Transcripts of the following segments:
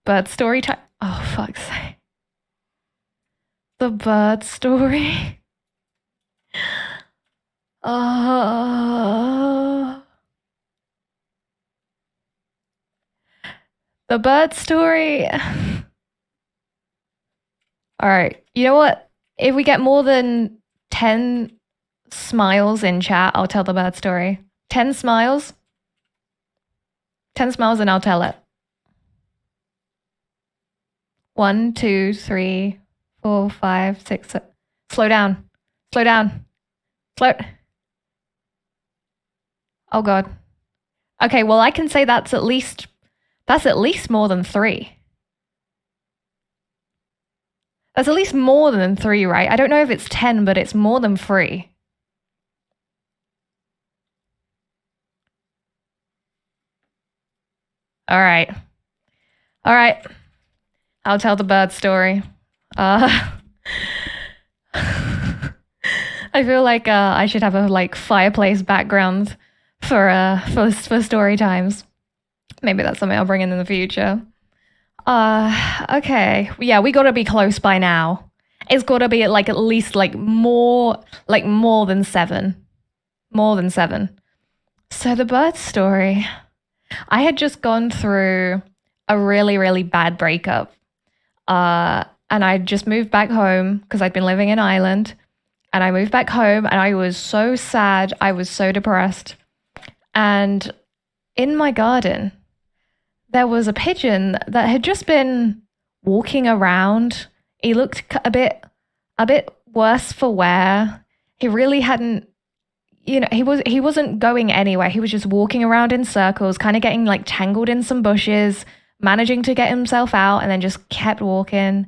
Bird story time. Oh, fuck's sake. The bird story. The bird story. Alright, you know what? If we get more than 10 smiles in chat, I'll tell the bird story. 10 smiles? 10 smiles and I'll tell it. 1, 2, 3, 4, 5, 6, 7. Slow down. Slow down. Slow. Oh god. Okay, well I can say that's at least more than 3. That's at least more than 3, right? I don't know if it's 10, but it's more than 3. All right. All right. I'll tell the bird story. I feel like I should have a like fireplace background for story times. Maybe that's something I'll bring in the future. Okay. Yeah, we gotta be close by now. It's gotta be like at least like more than 7. More than 7. So the bird story. I had just gone through a really, really bad breakup. And I just moved back home because I'd been living in Ireland. And I moved back home and I was so sad. I was so depressed. And in my garden, there was a pigeon that had just been walking around. He looked a bit worse for wear. He really hadn't, you know, he wasn't going anywhere. He was just walking around in circles, kind of getting like tangled in some bushes, managing to get himself out, and then just kept walking.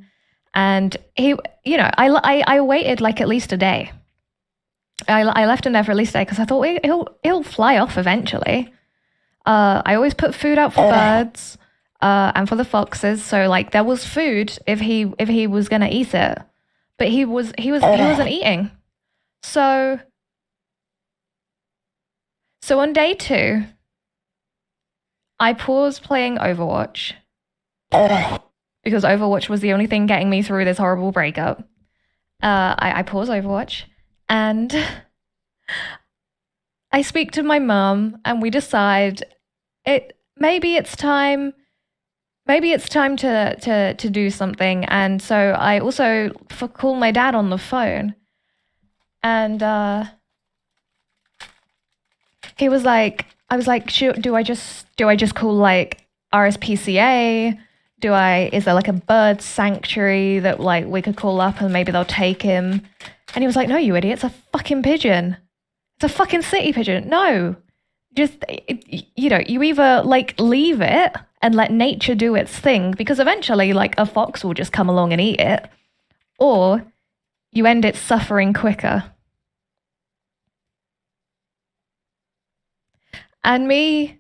And he, you know, I waited like at least a day. I left him there for at least a day because I thought he'll fly off eventually. I always put food out for birds and for the foxes, so like there was food if he was gonna eat it, but he wasn't eating. So on day 2, I paused playing Overwatch because Overwatch was the only thing getting me through this horrible breakup. I paused Overwatch and I speak to my mum and we decide maybe it's time to do something. And so I also call my dad on the phone, and he was like, I was like, do I just call like RSPCA? Is there like a bird sanctuary that like we could call up and maybe they'll take him? And he was like, no, you idiot, it's a fucking pigeon. It's a fucking city pigeon. No, just, you know, you either like leave it and let nature do its thing, because eventually like a fox will just come along and eat it, or you end its suffering quicker. And me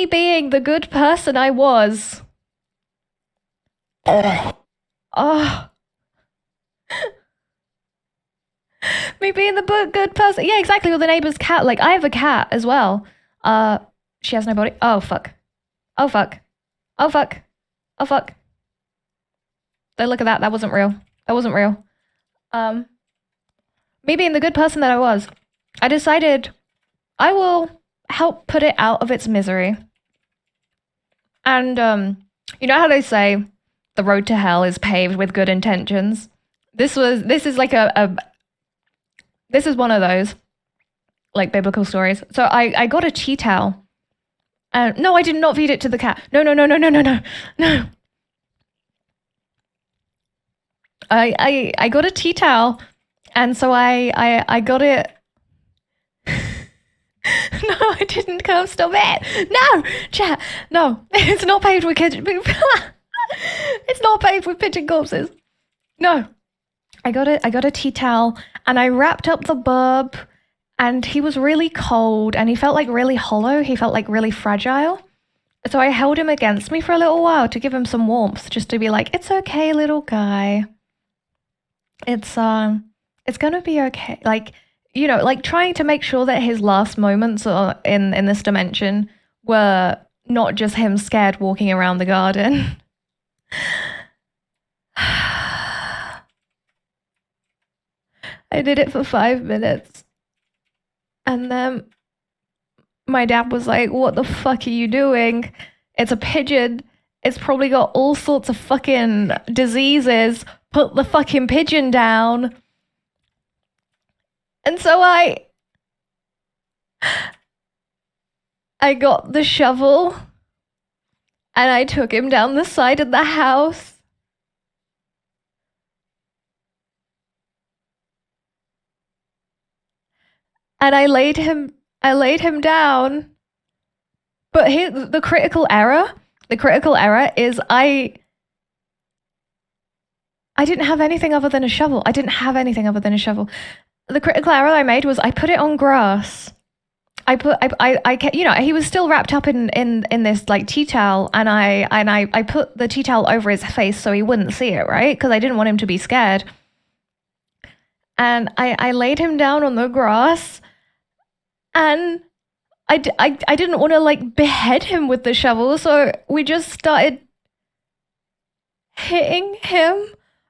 being the good person I was. Oh. Me being the good person. Yeah, exactly, with the neighbor's cat. Like, I have a cat as well. She has no body. Oh, fuck. Oh, fuck. Oh, fuck. Oh, fuck. Don't look at that. That wasn't real. That wasn't real. Me being the good person that I was, I decided I will help put it out of its misery. And, you know how they say the road to hell is paved with good intentions? This is like this is one of those, like, biblical stories. So I got a tea towel. No, I did not feed it to the cat. No. I got a tea towel, and so I got it. No, I didn't. Come, stop it. No, chat. No, it's not paved with pigeon. It's not paved with pigeon corpses. No. I got a tea towel and I wrapped up the bub, and he was really cold and he felt like really hollow. He felt like really fragile. So I held him against me for a little while to give him some warmth, just to be like, it's okay, little guy. It's gonna be okay. Like, you know, like trying to make sure that his last moments in this dimension were not just him scared walking around the garden. I did it for 5 minutes. And then my dad was like, what the fuck are you doing? It's a pigeon. It's probably got all sorts of fucking diseases. Put the fucking pigeon down. And so I got the shovel and I took him down the side of the house. And I laid him down. But the critical error is I didn't have anything other than a shovel. The critical error I made was I put it on grass. I you know, he was still wrapped up in this like tea towel, and I put the tea towel over his face so he wouldn't see it, right? Because I didn't want him to be scared. And I laid him down on the grass, and I didn't want to like behead him with the shovel, so we just started hitting him.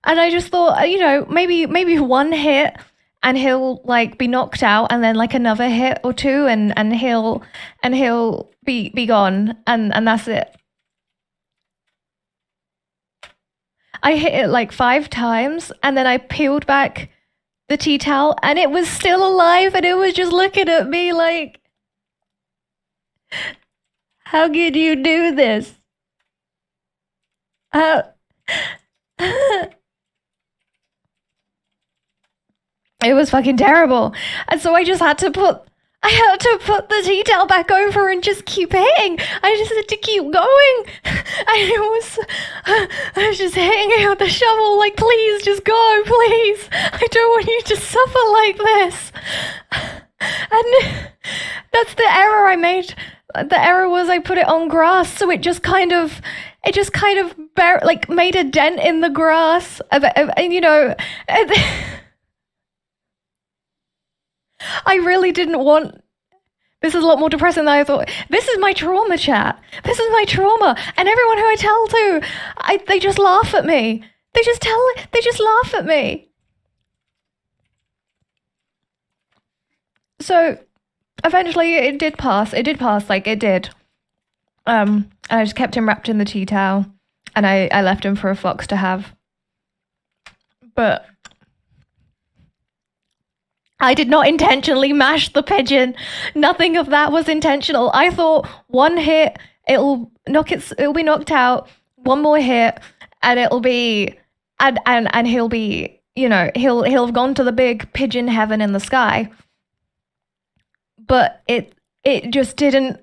And I just thought, you know, maybe one hit and he'll like be knocked out, and then like another hit or two, and he'll be gone, and that's it. I hit it like 5 times, and then I peeled back the tea towel, and it was still alive, and it was just looking at me like, how could you do this? It was fucking terrible. And so I just had to put the tea towel back over and just keep hitting. I just had to keep going. I was just hitting it with the shovel, like, please, just go, please. I don't want you to suffer like this. And that's the error I made. The error was I put it on grass, so it just kind of like made a dent in the grass. And you know, I really didn't want. This is a lot more depressing than I thought. This is my trauma, chat. This is my trauma, and everyone who I tell to, they just laugh at me. They just laugh at me. So eventually it did pass. Like it did. And I just kept him wrapped in the tea towel, and I left him for a fox to have. But I did not intentionally mash the pigeon. Nothing of that was intentional. I thought one hit, it'll be knocked out. One more hit, and it'll be, and he'll be, you know, he'll have gone to the big pigeon heaven in the sky. But it just didn't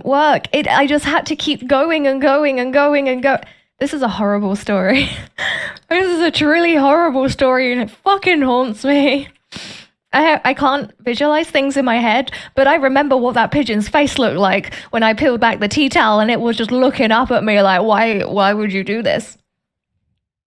work. I just had to keep going and going and going and go. This is a horrible story. This is a truly horrible story, and it fucking haunts me. I can't visualize things in my head, but I remember what that pigeon's face looked like when I peeled back the tea towel, and it was just looking up at me like, why would you do this?